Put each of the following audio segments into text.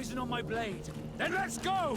poison on my blade. Then let's go!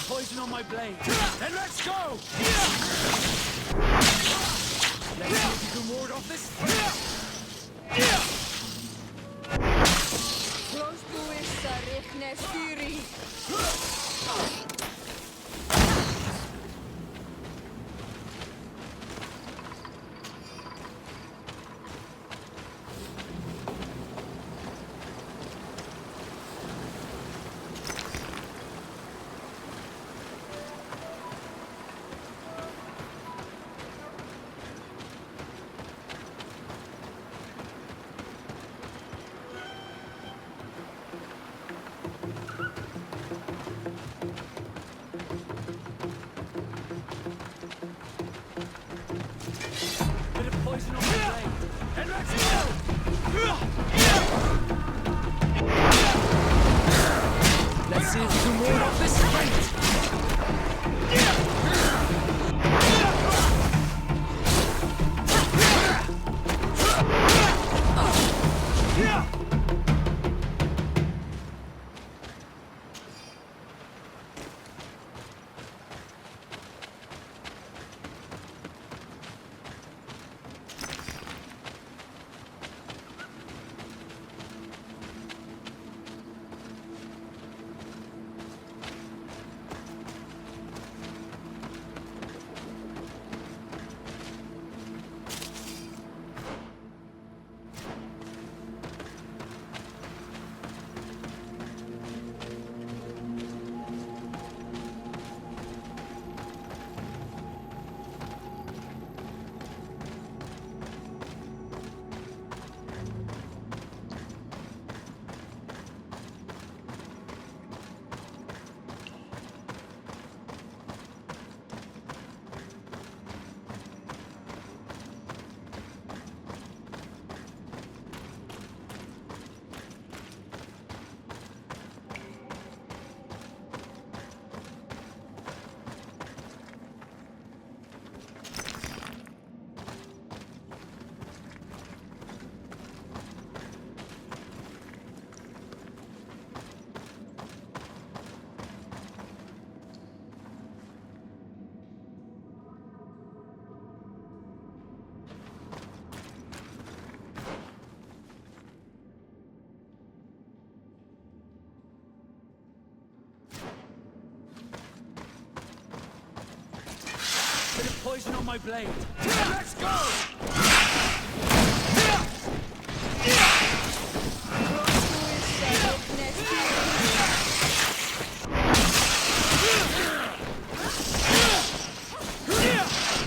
Poison on my blade. Then let's go! Let's see if you can ward off this. Prospuissa rihne styri. poison on my blade. Then let's go!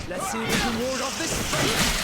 Let's see if we can ward off this fight.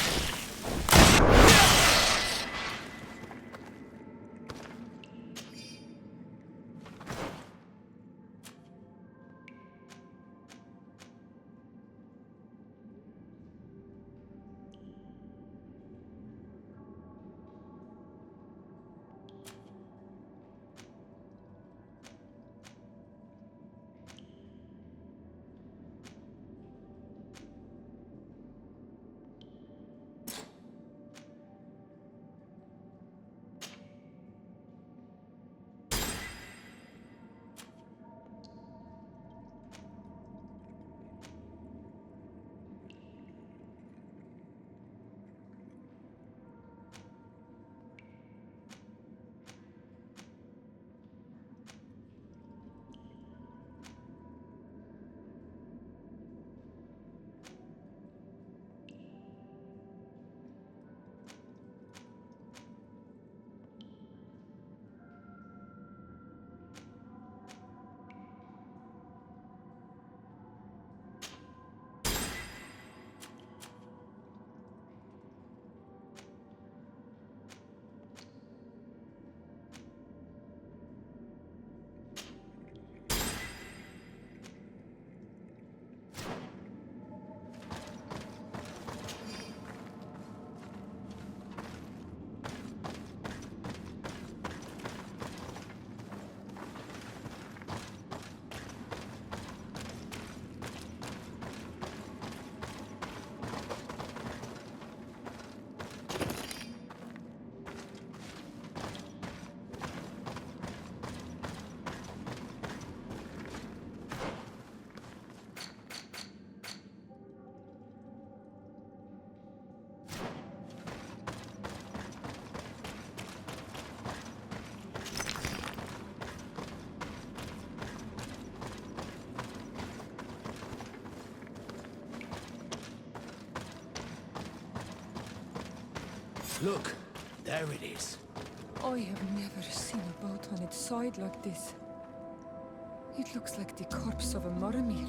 Look, there it is. I have never seen a boat on its side like this. It looks like the corpse of a Moromir.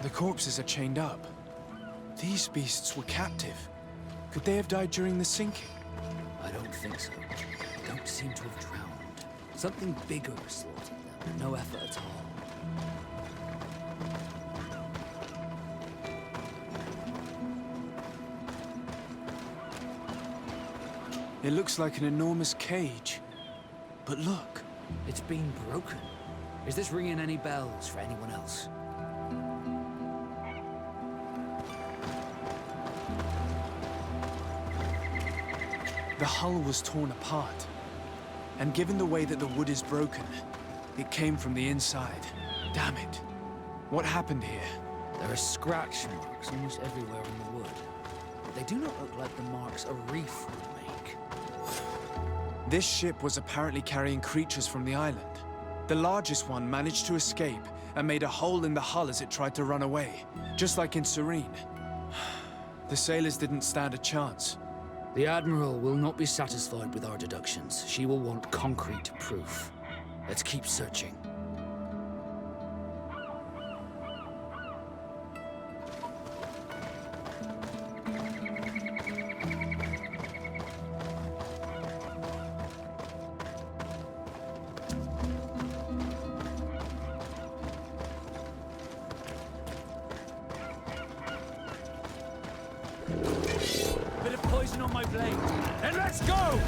The corpses are chained up. These beasts were captive. Could they have died during the sinking? I don't think so. They don't seem to have drowned. Something bigger slaughtered them. No effort at all. It looks like an enormous cage. But look. It's been broken. Is this ringing any bells for anyone else? The hull was torn apart. And given the way that the wood is broken, it came from the inside. Damn it. What happened here? There are scratch marks almost everywhere on the wood. they do not look like the marks a reef would make. This ship was apparently carrying creatures from the island. The largest one managed to escape and made a hole in the hull as it tried to run away, just like in Serene. The sailors didn't stand a chance. The Admiral will not be satisfied with our deductions. She will want concrete proof. Let's keep searching. Bit of poison on my blade, and let's go!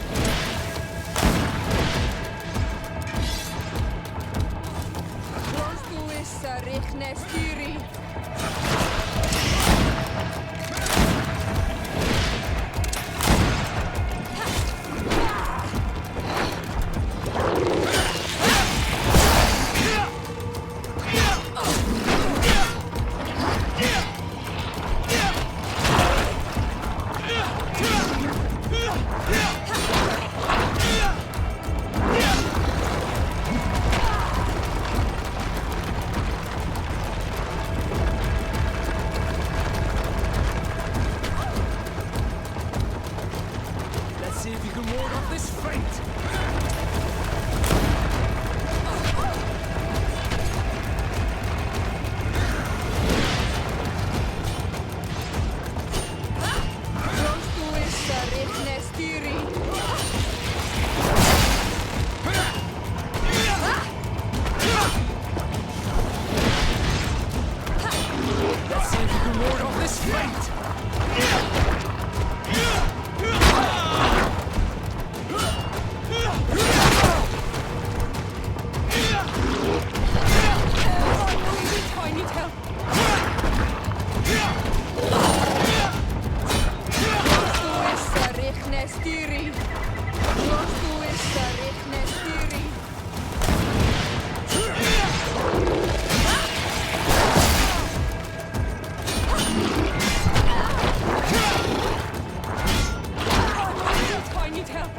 See if you can ward off this fate! Let's see if you can ward off this fate! I need help. I need help.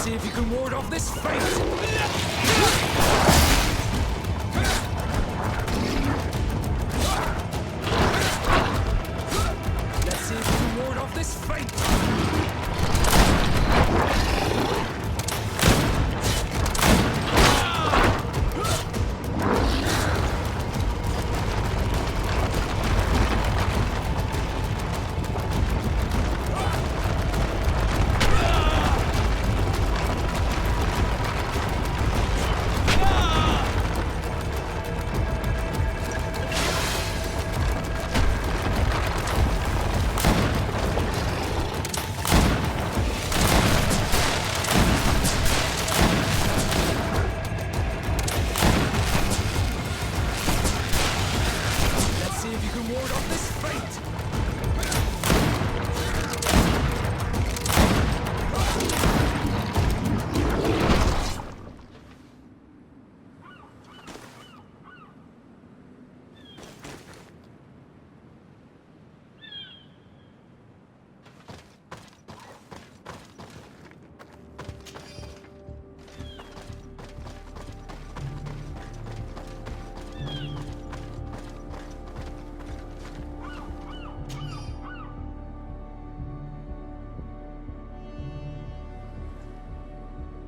See if you can ward off this fate! Let's see if you can ward off this fate! Let's see if you can ward off this fate!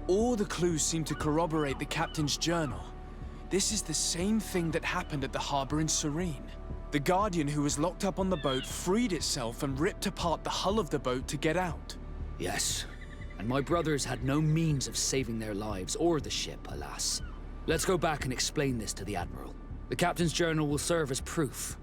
All the clues seem to corroborate the captain's journal. This is the same thing that happened at the harbor in Serene. The Guardian who was locked up on the boat freed itself and ripped apart the hull of the boat to get out. Yes, and my brothers had no means of saving their lives or the ship, alas. Let's go back and explain this to the Admiral. The captain's journal will serve as proof.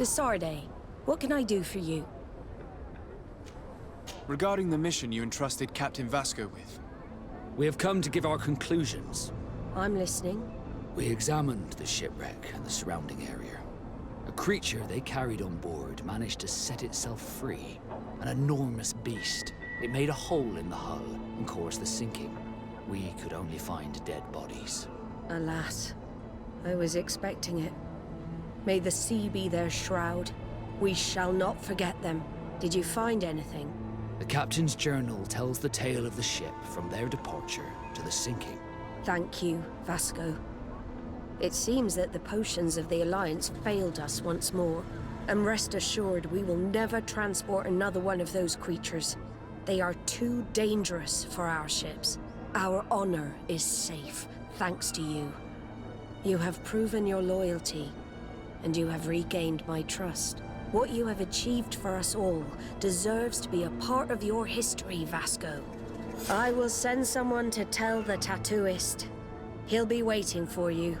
De Sardet, what can I do for you? Regarding the mission you entrusted Captain Vasco with, We have come to give our conclusions. I'm listening. We examined the shipwreck and the surrounding area. A creature they carried on board managed to set itself free. An enormous beast. It made a hole in the hull and caused the sinking. We could only find dead bodies. Alas, I was expecting it. May the sea be their shroud. We shall not forget them. Did you find anything? The captain's journal tells the tale of the ship from their departure to the sinking. Thank you, Vasco. It seems that the potions of the Alliance failed us once more. And rest assured, we will never transport another one of those creatures. They are too dangerous for our ships. Our honor is safe, thanks to you. You have proven your loyalty, and you have regained my trust. What you have achieved for us all deserves to be a part of your history, Vasco. I will send someone to tell the tattooist. He'll be waiting for you.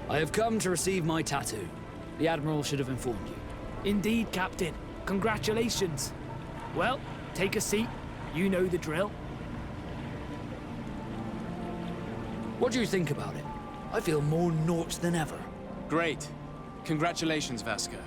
I have come to receive my tattoo. The Admiral should have informed you. Indeed, Captain. Congratulations. Well, take a seat. You know the drill. What do you think about it? I feel more Nort than ever. great. Congratulations, Vasco.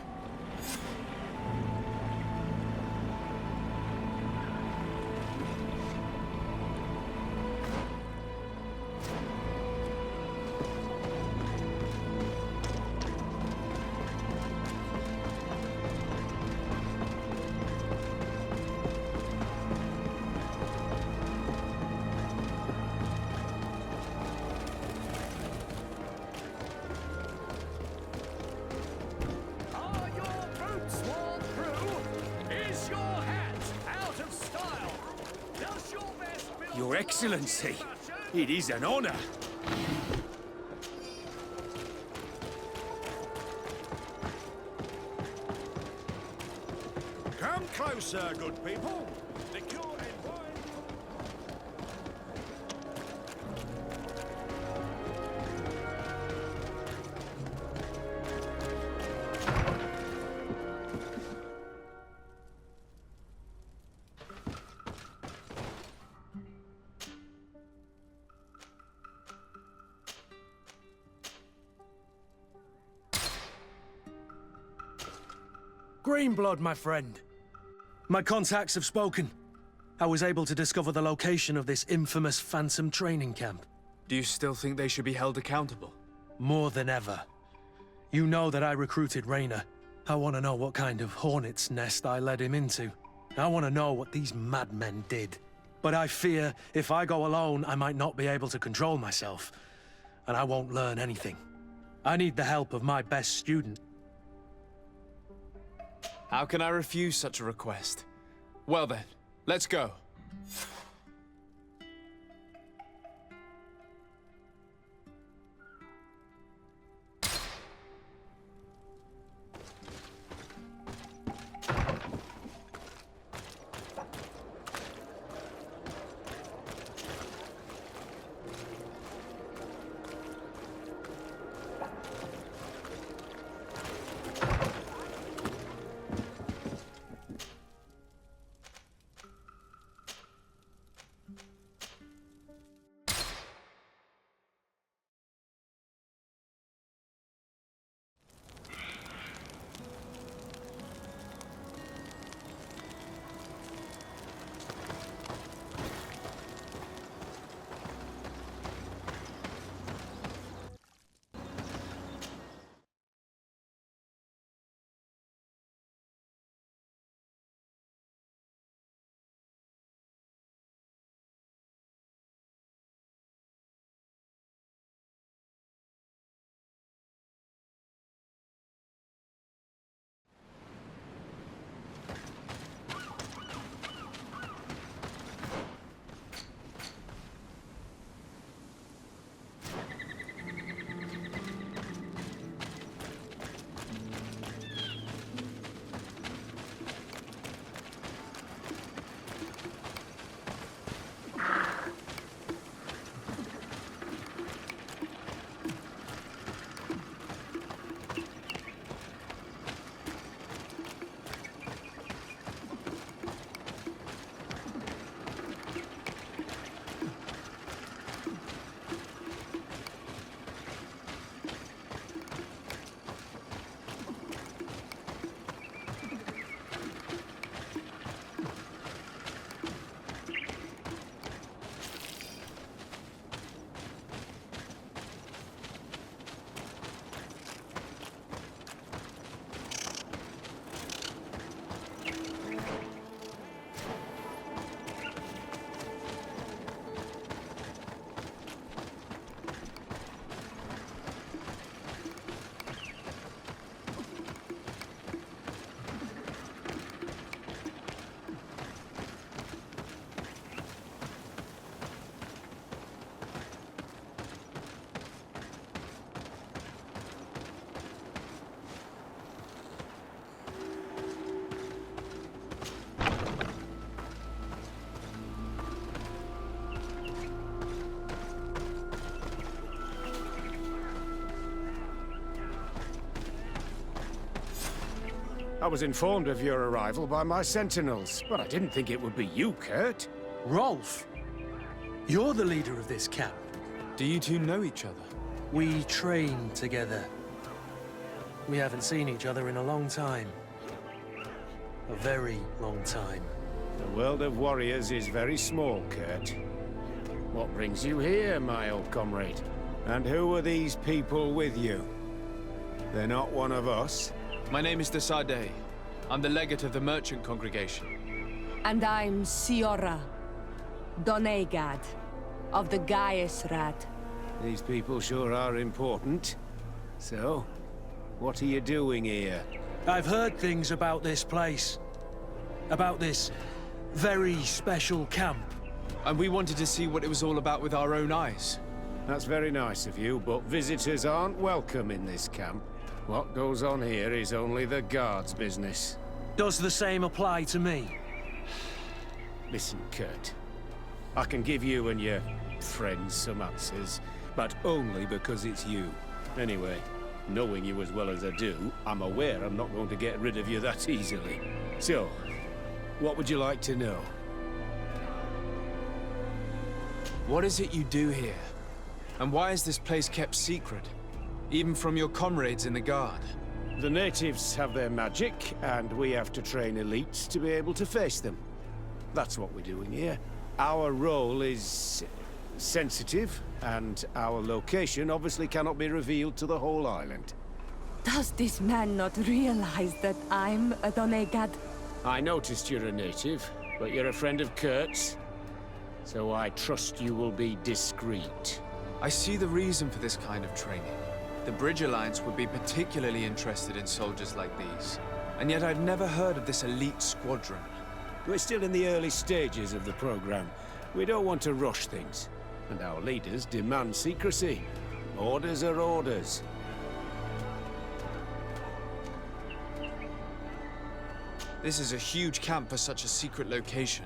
Are your boots worn through? Is your hat out of style? Does your vest belong Your to Excellency, fashion? it is an honor. Come closer, good people. Liqueur and wine. Greenblood, my friend. My contacts have spoken. I was able to discover the location of this infamous Phantom training camp. Do you still think they should be held accountable? More than ever. You know that I recruited Rayner. I want to know what kind of hornet's nest I led him into. I want to know what these madmen did. But I fear if I go alone, I might not be able to control myself. And I won't learn anything. I need the help of my best student. How can I refuse such a request? Well then, let's go. I was informed of your arrival by my sentinels, but I didn't think it would be you, Kurt. Rolf, you're the leader of this camp. Do you two know each other? We train together. We haven't seen each other in a long time. A very long time. The world of warriors is very small, Kurt. What brings you here, my old comrade? And who are these people with you? They're not one of us? My name is Desade. I'm the legate of the merchant congregation. And I'm Siora, Doneigad, of the Gaius Rat. These people sure are important. So, what are you doing here? I've heard things about this place. About this very special camp. And we wanted to see what it was all about with our own eyes. That's very nice of you, but visitors aren't welcome in this camp. What goes on here is only the guards' business. Does the same apply to me? Listen, Kurt. I can give you and your friends some answers, but only because it's you. Anyway, knowing you as well as I do, I'm aware I'm not going to get rid of you that easily. So, what would you like to know? What is it you do here? And why is this place kept secret? Even from your comrades in the Guard? The natives have their magic, and we have to train elites to be able to face them. That's what we're doing here. Our role is sensitive, and our location obviously cannot be revealed to the whole island. Does this man not realize that I'm a Doneigad? I noticed you're a native, but you're a friend of Kurt's, so I trust you will be discreet. I see the reason for this kind of training. The Bridge Alliance would be particularly interested in soldiers like these. And yet I'd never heard of this elite squadron. We're still in the early stages of the program. We don't want to rush things. And our leaders demand secrecy. Orders are orders. This is a huge camp for such a secret location.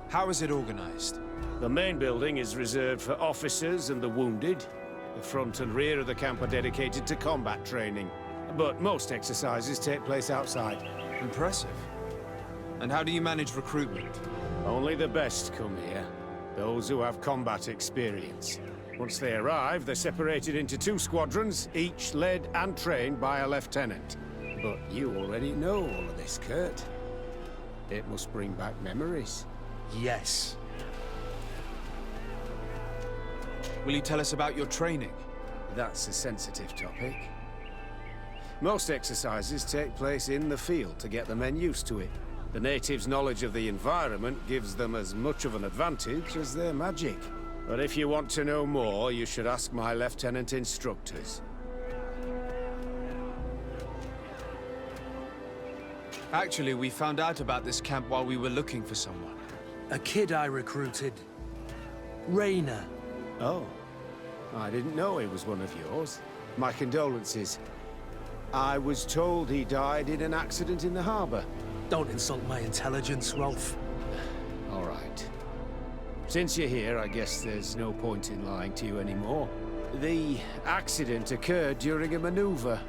How is it organized? The main building is reserved for officers and the wounded. The front and rear of the camp are dedicated to combat training. But most exercises take place outside. Impressive. And how do you manage recruitment? Only the best come here. Those who have combat experience. Once they arrive, they're separated into 2 squadrons, each led and trained by a lieutenant. But you already know all of this, Kurt. It must bring back memories. Yes. Will you tell us about your training? That's a sensitive topic. Most exercises take place in the field to get the men used to it. The natives' knowledge of the environment gives them as much of an advantage as their magic. But if you want to know more, you should ask my lieutenant instructors. Actually, we found out about this camp while we were looking for someone. A kid I recruited. Raynor. Oh. I didn't know he was one of yours. My condolences. I was told he died in an accident in the harbor. Don't insult my intelligence, Rolf. All right. Since you're here, I guess there's no point in lying to you anymore. The accident occurred during a maneuver.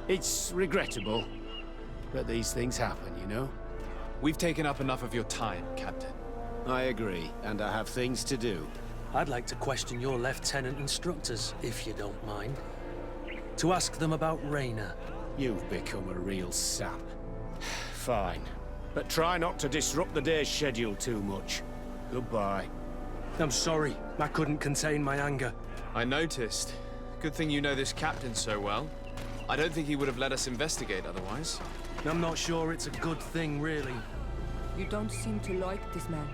It's regrettable, but these things happen, you know? We've taken up enough of your time, Captain. I agree, and I have things to do. I'd like to question your lieutenant instructors, if you don't mind. To ask them about Raynor. You've become a real sap. Fine. But try not to disrupt the day's schedule too much. Goodbye. I'm sorry. I couldn't contain my anger. I noticed. Good thing you know this captain so well. I don't think he would have let us investigate otherwise. I'm not sure it's a good thing, really. You don't seem to like this man.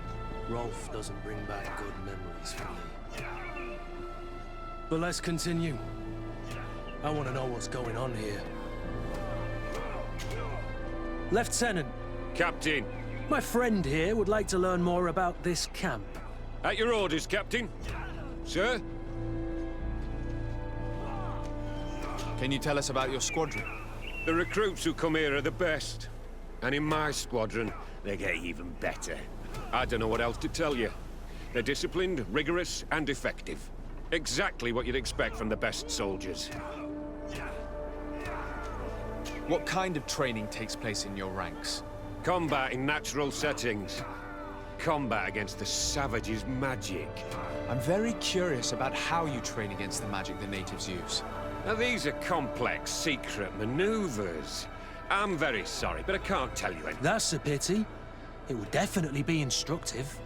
Rolf doesn't bring back good memories for me. But let's continue. I want to know what's going on here. Lieutenant! Captain! My friend here would like to learn more about this camp. At your orders, Captain. Sir? Can you tell us about your squadron? The recruits who come here are the best. And in my squadron, they get even better. I don't know what else to tell you. They're disciplined, rigorous, and effective. Exactly what you'd expect from the best soldiers. What kind of training takes place in your ranks? Combat in natural settings. Combat against the savages' magic. I'm very curious about how you train against the magic the natives use. Now, these are complex, secret maneuvers. I'm very sorry, but I can't tell you anything. That's a pity. It would definitely be instructive.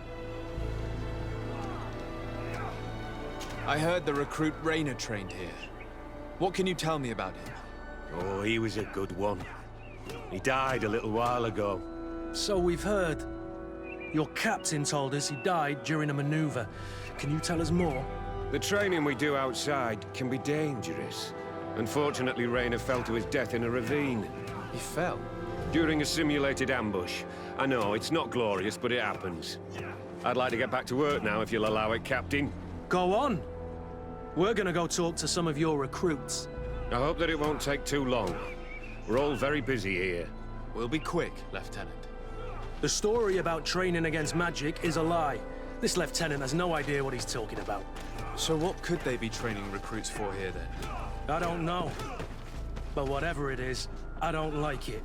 I heard the recruit Raynor trained here. What can you tell me about him? Oh, he was a good one. He died a little while ago. So we've heard. Your captain told us he died during a maneuver. Can you tell us more? The training we do outside can be dangerous. Unfortunately, Raynor fell to his death in a ravine. He fell? During a simulated ambush. I know, it's not glorious, but it happens. I'd like to get back to work now, if you'll allow it, Captain. Go on. We're gonna go talk to some of your recruits. I hope that it won't take too long. We're all very busy here. We'll be quick, Lieutenant. The story about training against magic is a lie. This lieutenant has no idea what he's talking about. So what could they be training recruits for here, then? I don't know. But whatever it is, I don't like it.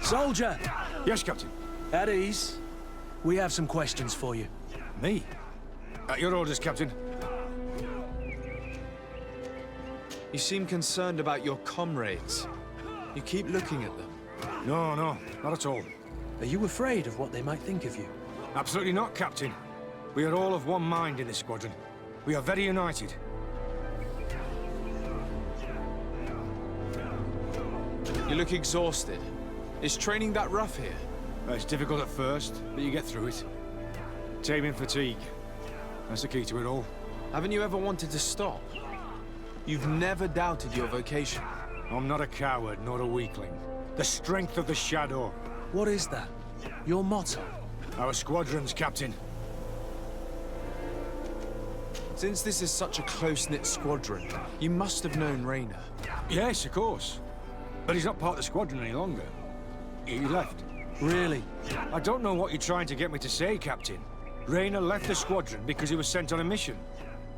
Soldier! Yes, Captain. At ease. We have some questions for you. Me? At your orders, Captain. You seem concerned about your comrades. You keep looking at them. No, not at all. Are you afraid of what they might think of you? Absolutely not, Captain. We are all of one mind in this squadron. We are very united. You look exhausted. Is training that rough here? It's difficult at first, but you get through it. Taming fatigue. That's the key to it all. Haven't you ever wanted to stop? You've never doubted your vocation. I'm not a coward, nor a weakling. The strength of the Shadow. What is that? Your motto? Our squadron's, Captain. Since this is such a close-knit squadron, you must have known Raynor. Yes, of course. But he's not part of the squadron any longer. He left. Really? I don't know what you're trying to get me to say, Captain. Raynor left the squadron because he was sent on a mission.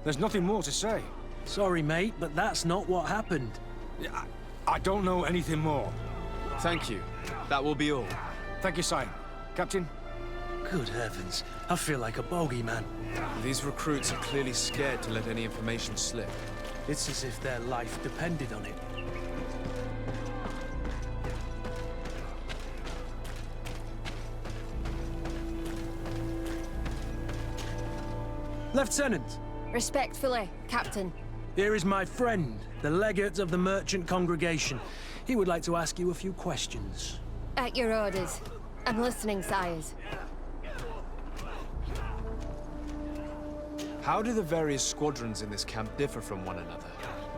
There's nothing more to say. Sorry, mate, but that's not what happened. I don't know anything more. Thank you. That will be all. Thank you, sire. Captain? Good heavens. I feel like a bogeyman. These recruits are clearly scared to let any information slip. It's as if their life depended on it. Lieutenant! Respectfully, Captain. Here is my friend, the legate of the merchant congregation. He would like to ask you a few questions. At your orders. I'm listening, sires. How do the various squadrons in this camp differ from one another?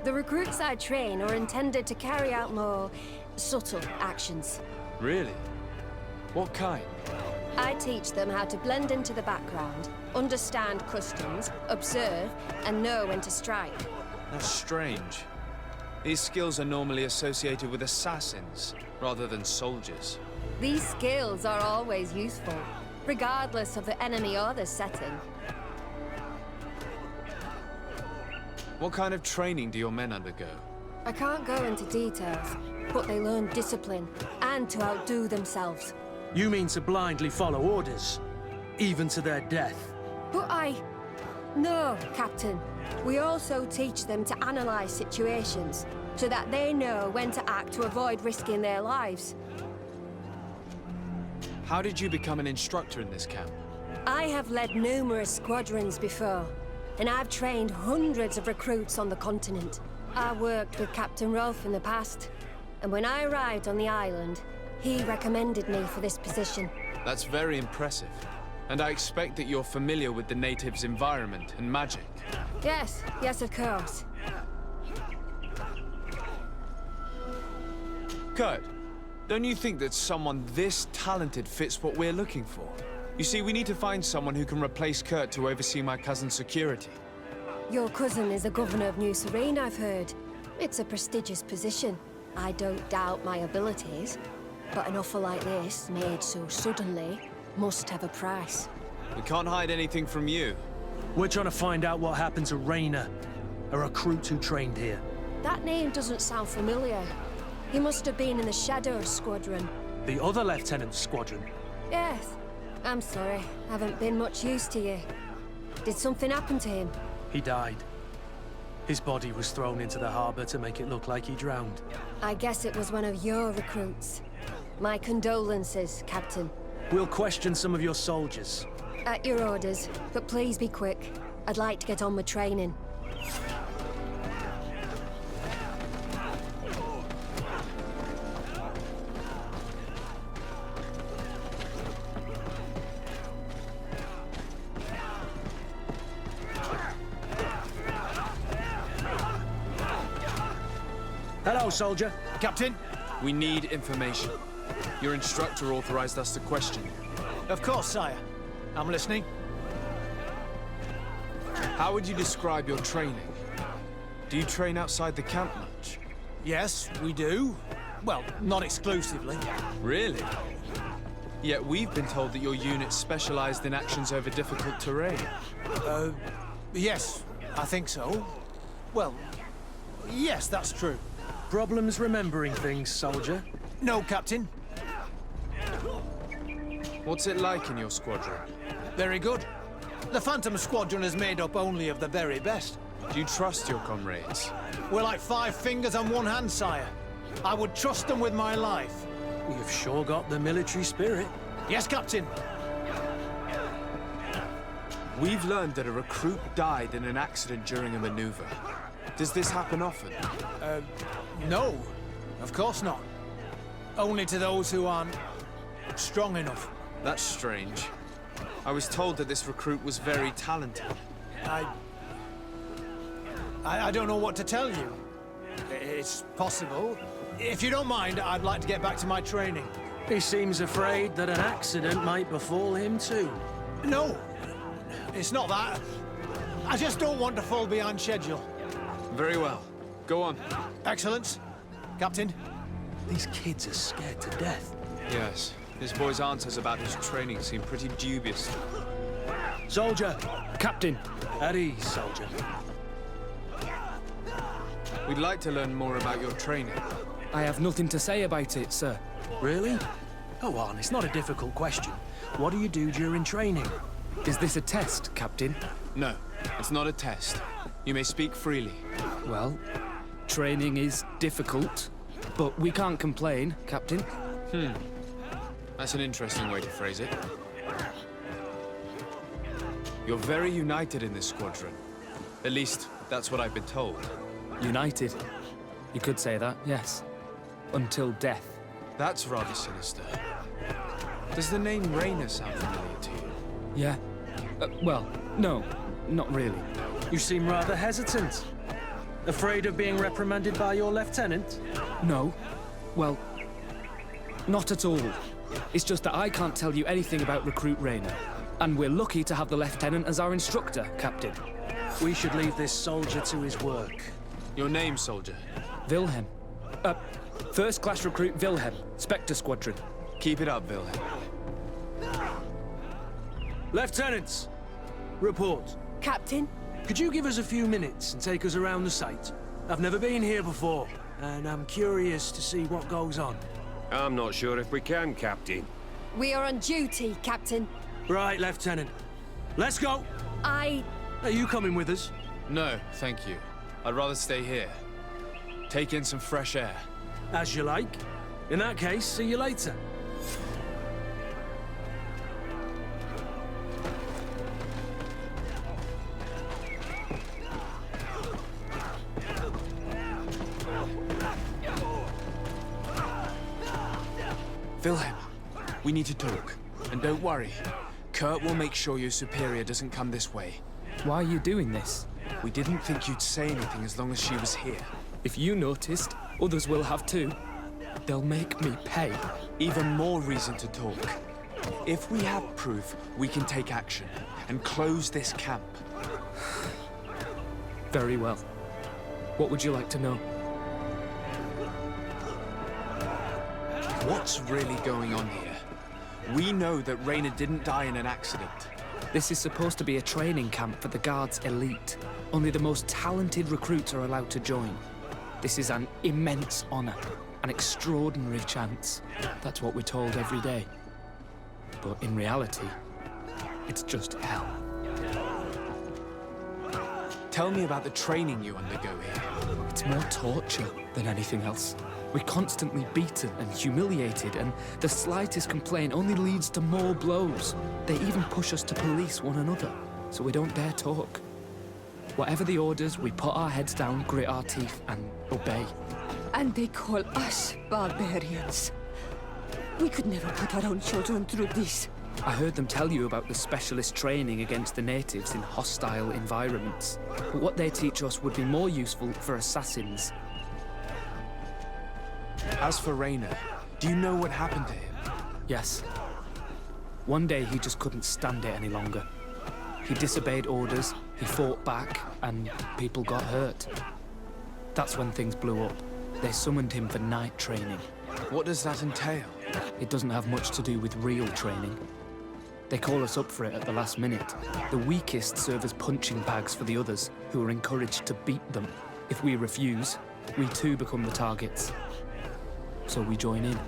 The recruits I train are intended to carry out more subtle actions. Really? What kind? I teach them how to blend into the background, understand customs, observe, and know when to strike. That's strange. These skills are normally associated with assassins, rather than soldiers. These skills are always useful, regardless of the enemy or the setting. What kind of training do your men undergo? I can't go into details, but they learn discipline, and to outdo themselves. You mean to blindly follow orders, even to their death? But No, Captain. We also teach them to analyze situations, so that they know when to act to avoid risking their lives. How did you become an instructor in this camp? I have led numerous squadrons before, and I've trained hundreds of recruits on the continent. I worked with Captain Rolfe in the past, and when I arrived on the island, he recommended me for this position. That's very impressive. And I expect that you're familiar with the natives' environment and magic. Yes, of course. Kurt, don't you think that someone this talented fits what we're looking for? You see, we need to find someone who can replace Kurt to oversee my cousin's security. Your cousin is the governor of New Serene, I've heard. It's a prestigious position. I don't doubt my abilities, but an offer like this, made so suddenly, must have a price. We can't hide anything from you. We're trying to find out what happened to Raynor, a recruit who trained here. That name doesn't sound familiar. He must have been in the Shadow Squadron. The other lieutenant's squadron. Yes. I'm sorry. Haven't been much use to you. Did something happen to him? He died. His body was thrown into the harbor to make it look like he drowned. I guess it was one of your recruits. My condolences, Captain. We'll question some of your soldiers. At your orders, but please be quick. I'd like to get on with training. Hello, soldier. Captain, we need information. Your instructor authorized us to question you. Of course, sire. I'm listening. How would you describe your training? Do you train outside the camp much? Yes, we do. Well, not exclusively. Really? Yet we've been told that your unit specialized in actions over difficult terrain. Yes, I think so. Well, yes, that's true. Problems remembering things, soldier? No, Captain. What's it like in your squadron? Very good. The Phantom Squadron is made up only of the very best. Do you trust your comrades? We're like 5 fingers on one hand, sire. I would trust them with my life. You've sure got the military spirit. Yes, Captain. We've learned that a recruit died in an accident during a maneuver. Does this happen often? No, of course not. Only to those who aren't strong enough. That's strange. I was told that this recruit was very talented. I don't know what to tell you. It's possible. If you don't mind, I'd like to get back to my training. He seems afraid that an accident might befall him too. No, it's not that. I just don't want to fall behind schedule. Very well. Go on. Excellence. Captain. These kids are scared to death. Yes. This boy's answers about his training seem pretty dubious. Soldier! Captain! At ease, soldier. We'd like to learn more about your training. I have nothing to say about it, sir. Really? Go on, it's not a difficult question. What do you do during training? Is this a test, Captain? No, it's not a test. You may speak freely. Well, training is difficult, but we can't complain, Captain. That's an interesting way to phrase it. You're very united in this squadron. At least, that's what I've been told. United. You could say that, yes. Until death. That's rather sinister. Does the name Raynor sound familiar to you? Yeah. Well, no, not really. You seem rather hesitant. Afraid of being reprimanded by your lieutenant? No. Well, not at all. It's just that I can't tell you anything about Recruit Raynor. And we're lucky to have the Lieutenant as our instructor, Captain. We should leave this soldier to his work. Your name, soldier? Wilhelm. First Class Recruit Wilhelm, Spectre Squadron. Keep it up, Wilhelm. Lieutenants! Report. Captain? Could you give us a few minutes and take us around the site? I've never been here before, and I'm curious to see what goes on. I'm not sure if we can, Captain. We are on duty, Captain. Right, Lieutenant. Let's go! Are you coming with us? No, thank you. I'd rather stay here. Take in some fresh air. As you like. In that case, see you later. Wilhelm, we need to talk. And don't worry. Kurt will make sure your superior doesn't come this way. Why are you doing this? We didn't think you'd say anything as long as she was here. If you noticed, others will have too. They'll make me pay. Even more reason to talk. If we have proof, we can take action and close this camp. Very well. What would you like to know? What's really going on here? We know that Raynor didn't die in an accident. This is supposed to be a training camp for the Guard's elite. Only the most talented recruits are allowed to join. This is an immense honor. An extraordinary chance. That's what we're told every day. But in reality, it's just hell. Tell me about the training you undergo here. It's more torture than anything else. We're constantly beaten and humiliated, and the slightest complaint only leads to more blows. They even push us to police one another, so we don't dare talk. Whatever the orders, we put our heads down, grit our teeth, and obey. And they call us barbarians. We could never put our own children through this. I heard them tell you about the specialist training against the natives in hostile environments. But what they teach us would be more useful for assassins. As for Raynor, do you know what happened to him? Yes. One day he just couldn't stand it any longer. He disobeyed orders, he fought back, and people got hurt. That's when things blew up. They summoned him for night training. What does that entail? It doesn't have much to do with real training. They call us up for it at the last minute. The weakest serve as punching bags for the others, who are encouraged to beat them. If we refuse, we too become the targets. So we join in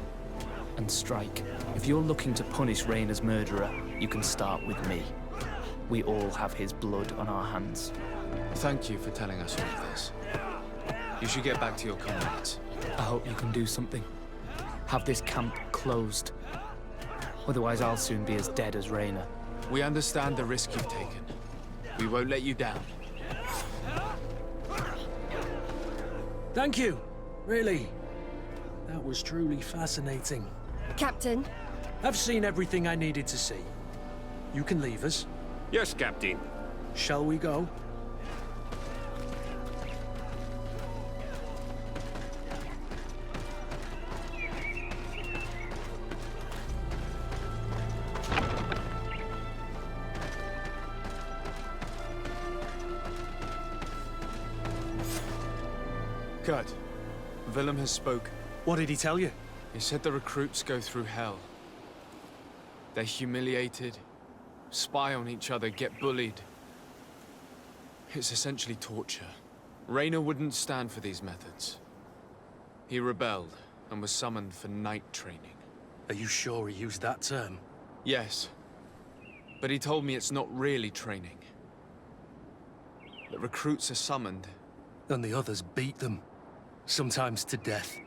and strike. If you're looking to punish Raynor's murderer, you can start with me. We all have his blood on our hands. Thank you for telling us all of this. You should get back to your comrades. I hope you can do something. Have this camp closed. Otherwise, I'll soon be as dead as Raynor. We understand the risk you've taken. We won't let you down. Thank you. Really. That was truly fascinating. Captain? I've seen everything I needed to see. You can leave us. Yes, Captain. Shall we go? Kurt, Willem has spoken. What did he tell you? He said the recruits go through hell. They're humiliated, spy on each other, get bullied. It's essentially torture. Raynor wouldn't stand for these methods. He rebelled and was summoned for night training. Are you sure he used that term? Yes, but he told me it's not really training. The recruits are summoned. And the others beat them. Sometimes to death.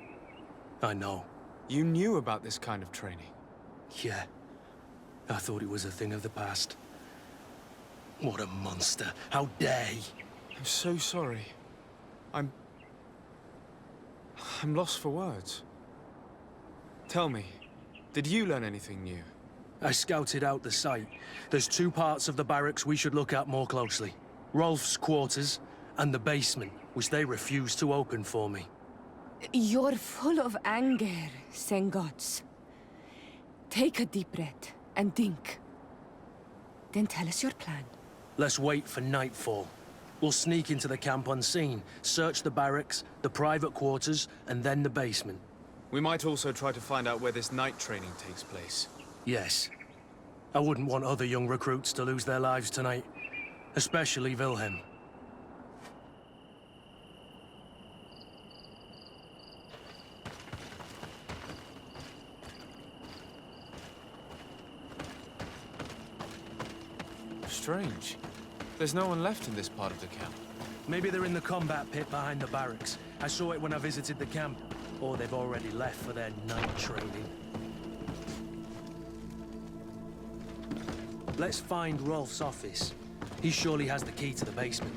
I know. You knew about this kind of training? Yeah. I thought it was a thing of the past. What a monster. How dare he? I'm so sorry. I'm lost for words. Tell me, did you learn anything new? I scouted out the site. There's two parts of the barracks we should look at more closely. Rolf's quarters and the basement, which they refused to open for me. You're full of anger, Sengots. Take a deep breath and think. Then tell us your plan. Let's wait for nightfall. We'll sneak into the camp unseen, search the barracks, the private quarters, and then the basement. We might also try to find out where this night training takes place. Yes. I wouldn't want other young recruits to lose their lives tonight. Especially Wilhelm. Strange. There's no one left in this part of the camp. Maybe they're in the combat pit behind the barracks. I saw it when I visited the camp. Or they've already left for their night training. Let's find Rolf's office. He surely has the key to the basement.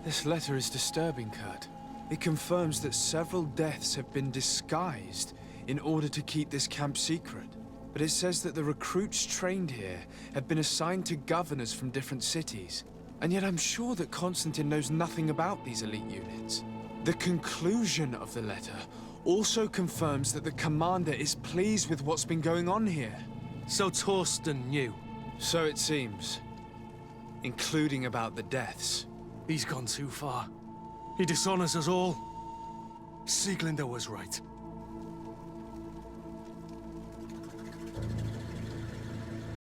This letter is disturbing, Kurt. It confirms that several deaths have been disguised in order to keep this camp secret. But it says that the recruits trained here have been assigned to governors from different cities. And yet I'm sure that Constantine knows nothing about these elite units. The conclusion of the letter also confirms that the commander is pleased with what's been going on here. So Torsten knew. So it seems. including about the deaths. He's gone too far. He dishonors us all. Sieglinder was right.